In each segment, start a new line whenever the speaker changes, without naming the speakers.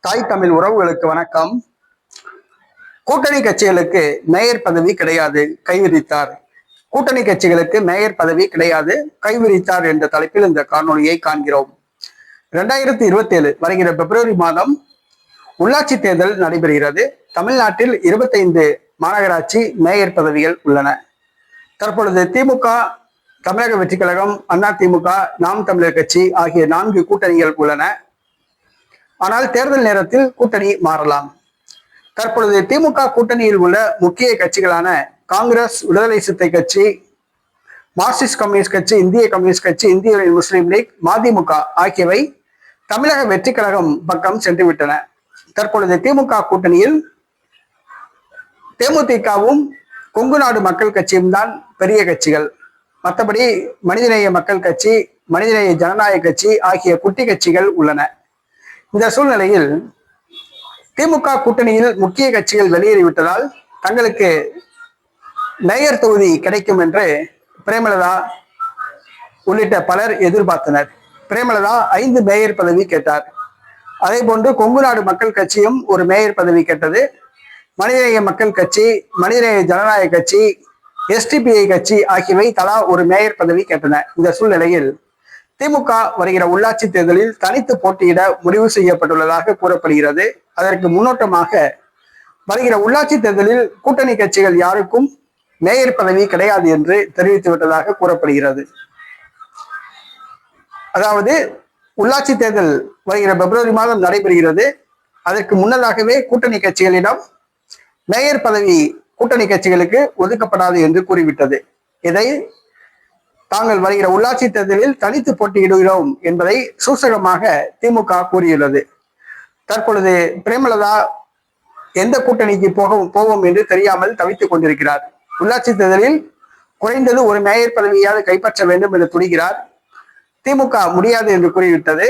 தாய் தமிழ் உறவுகளுக்கு வணக்கம். கூட்டணி கட்சிகளுக்கு மேயர் பதவி கிடையாது, கைவிரித்தார். கூட்டணி கட்சிகளுக்கு மேயர் பதவி கிடையாது, கைவிரித்தார் என்ற தலைப்பில் இந்த காணொலியை காண்கிறோம். 2027 வருகிற பிப்ரவரி மாதம் உள்ளாட்சி தேர்தல் நடைபெறுகிறது. தமிழ்நாட்டில் 25 மாநகராட்சி மேயர் பதவிகள் உள்ளன. தற்பொழுது திமுக, தமிழக வெற்றி கழகம், அதிமுக, நாம் தமிழர் கட்சி ஆகிய 4 கூட்டணிகள் உள்ளன. ஆனால் தேர்தல் நேரத்தில் கூட்டணி மாறலாம். தற்பொழுது திமுக கூட்டணியில் உள்ள முக்கிய கட்சிகளான காங்கிரஸ், விடுதலை சிறுத்தை கட்சி, மார்க்சிஸ்ட் கம்யூனிஸ்ட் கட்சி, இந்திய கம்யூனிஸ்ட் கட்சி, இந்திய முஸ்லீம் லீக், மதிமுக ஆகியவை தமிழக வெற்றி கழகம் பக்கம் சென்று விட்டன. தற்பொழுது திமுக கூட்டணியில் தேமுதிகவும் கொங்கு நாடு மக்கள் கட்சியும் தான் பெரிய கட்சிகள். மற்றபடி மனிதநேய மக்கள் கட்சி, மனிதநேய ஜனநாயக கட்சி ஆகிய குட்டி கட்சிகள் உள்ளன. இந்த சூழ்நிலையில் திமுக கூட்டணியில் முக்கிய கட்சிகள் வெளியேறிவிட்டதால் தங்களுக்கு மேயர் தொகுதி கிடைக்கும் என்று பிரேமலதா உள்ளிட்ட பலர் எதிர்பார்த்தனர். பிரேமலதா 5 மேயர் பதவி கேட்டார். அதே போன்று கொங்கு நாடு மக்கள் கட்சியும் ஒரு மேயர் பதவி கேட்டது. மனிதநேய மக்கள் கட்சி, மனிதநேய ஜனநாயக கட்சி, எஸ்டிபிஐ கட்சி ஆகியவை தலா ஒரு மேயர் பதவி கேட்டன. இந்த சூழ்நிலையில் திமுக வருகிற உள்ளாட்சி தேர்தலில் தனித்து போட்டியிட முடிவு செய்யப்பட்டுள்ளதாக கூறப்படுகிறது. அதற்கு முன்னோட்டமாக வருகிற உள்ளாட்சி தேர்தலில் கூட்டணி கட்சிகள் யாருக்கும் மேயர் பதவி கிடையாது என்று தெரிவித்து விட்டதாக கூறப்படுகிறது. அதாவது உள்ளாட்சி தேர்தல் வருகிற பிப்ரவரி மாதம் நடைபெறுகிறது. அதற்கு முன்னதாகவே கூட்டணி கட்சிகளிடம் மேயர் பதவி கூட்டணி கட்சிகளுக்கு ஒதுக்கப்படாது என்று கூறிவிட்டது. இதை தாங்கள் வருகிற உள்ளாட்சி தேர்தலில் தனித்து போட்டியிடுகிறோம் என்பதை சூசகமாக திமுக கூறியுள்ளது. தற்பொழுது பிரேமலதா எந்த கூட்டணிக்கு போவோம் என்று தெரியாமல் தவித்துக் கொண்டிருக்கிறார். உள்ளாட்சி தேர்தலில் குறைந்தது ஒரு மேயர் பதவியாவது கைப்பற்ற வேண்டும் என்று துணிகிறார். திமுக முடியாது என்று கூறிவிட்டது.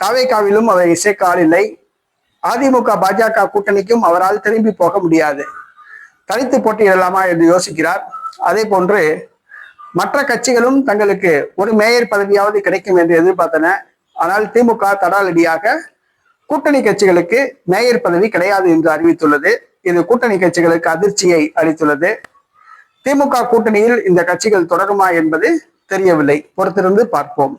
தவேகாவிலும் அவரை சேர்க்க ஆள் இல்லை. அதிமுக, பாஜக கூட்டணிக்கும் அவரால் திரும்பி போக முடியாது. தனித்து போட்டியிடலாமா என்று யோசிக்கிறார். அதே போன்று மற்ற கட்சிகளும் தங்களுக்கு ஒரு மேயர் பதவியாவது கிடைக்கும் என்று எதிர்பார்த்தன. ஆனால் திமுக தடாலடியாக கூட்டணி கட்சிகளுக்கு மேயர் பதவி கிடையாது என்று அறிவித்துள்ளது. இது கூட்டணி கட்சிகளுக்கு அதிர்ச்சியை அளித்துள்ளது. திமுக கூட்டணியில் இந்த கட்சிகள் தொடருமா என்பது தெரியவில்லை. பொறுத்திருந்து பார்ப்போம்.